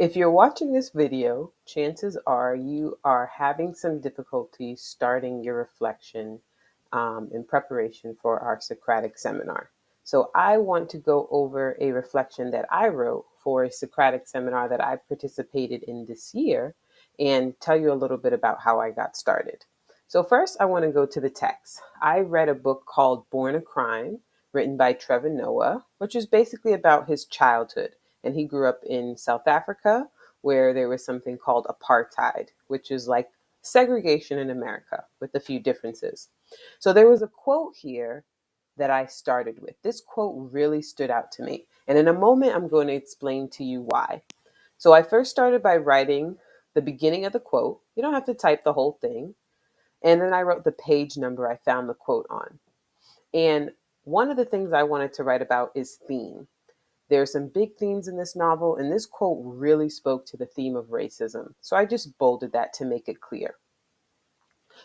If you're watching this video, chances are you are having some difficulty starting your reflection in preparation for our Socratic seminar. So I want to go over a reflection that I wrote for a Socratic seminar that I participated in this year and tell you a little bit about how I got started. So first, I want to go to the text. I read a book called Born a Crime, written by Trevor Noah, which is basically about his childhood. And he grew up in South Africa, where there was something called apartheid, which is like segregation in America with a few differences. So there was a quote here that I started with. This quote really stood out to me. And in a moment, I'm going to explain to you why. So I first started by writing the beginning of the quote. You don't have to type the whole thing. And then I wrote the page number I found the quote on. And one of the things I wanted to write about is theme. There are some big themes in this novel, and this quote really spoke to the theme of racism. So I just bolded that to make it clear.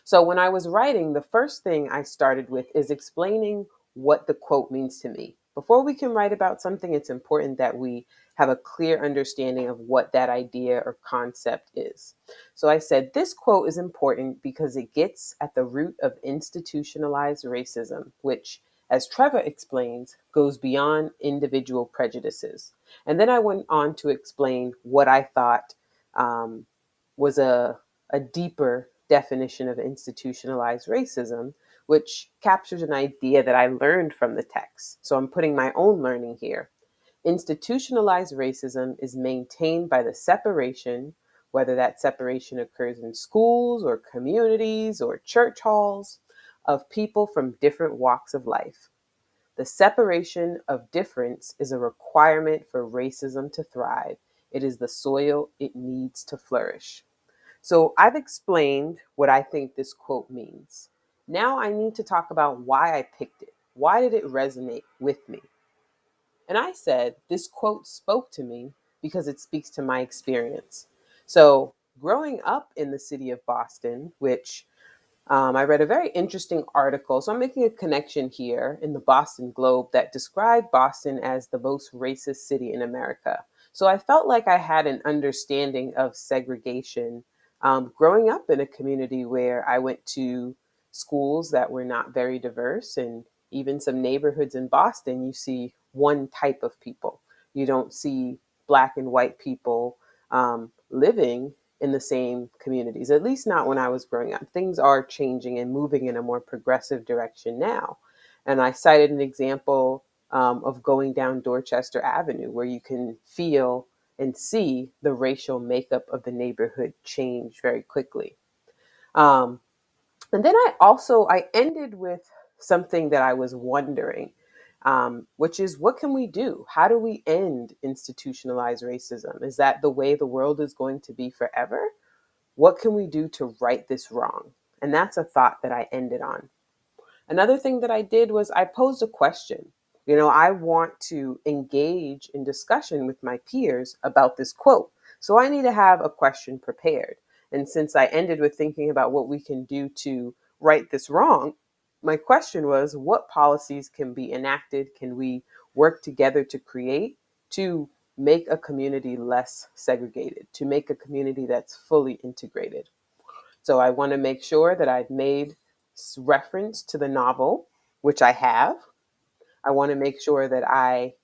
So when I was writing, the first thing I started with is explaining what the quote means to me. Before we can write about something, it's important that we have a clear understanding of what that idea or concept is. So I said, this quote is important because it gets at the root of institutionalized racism, which, as Trevor explains, goes beyond individual prejudices. And then I went on to explain what I thought was a deeper definition of institutionalized racism, which captures an idea that I learned from the text. So I'm putting my own learning here. Institutionalized racism is maintained by the separation, whether that separation occurs in schools or communities or church halls, of people from different walks of life. The separation of difference is a requirement for racism to thrive. It is the soil it needs to flourish. So I've explained what I think this quote means. Now I need to talk about why I picked it. Why did it resonate with me? And I said, this quote spoke to me because it speaks to my experience. So growing up in the city of Boston, which I read a very interesting article. So I'm making a connection here in the Boston Globe that described Boston as the most racist city in America. So I felt like I had an understanding of segregation growing up in a community where I went to schools that were not very diverse, and even some neighborhoods in Boston, you see one type of people. You don't see Black and white people living in the same communities, at least not when I was growing up. Things are changing and moving in a more progressive direction now. And I cited an example of going down Dorchester Avenue, where you can feel and see the racial makeup of the neighborhood change very quickly. Um, and then I ended with something that I was wondering, which is, what can we do? How do we end institutionalized racism? Is that the way the world is going to be forever? What can we do to right this wrong? And that's a thought that I ended on. Another thing that I did was I posed a question. I want to engage in discussion with my peers about this quote. So I need to have a question prepared. And since I ended with thinking about what we can do to right this wrong, my question was, what policies can be enacted? Can we work together to create to make a community less segregated, to make a community that's fully integrated? So I want to make sure that I've made reference to the novel, which I have. I want to make sure that I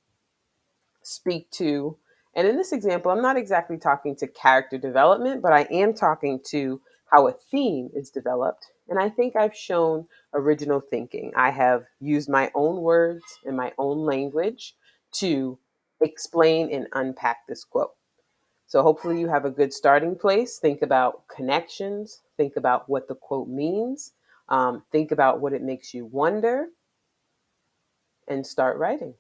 speak to, and in this example, I'm not exactly talking to character development, but I am talking to how a theme is developed. And I think I've shown original thinking. I have used my own words and my own language to explain and unpack this quote. So hopefully you have a good starting place. Think about connections. Think about what the quote means. Think about what it makes you wonder, and start writing.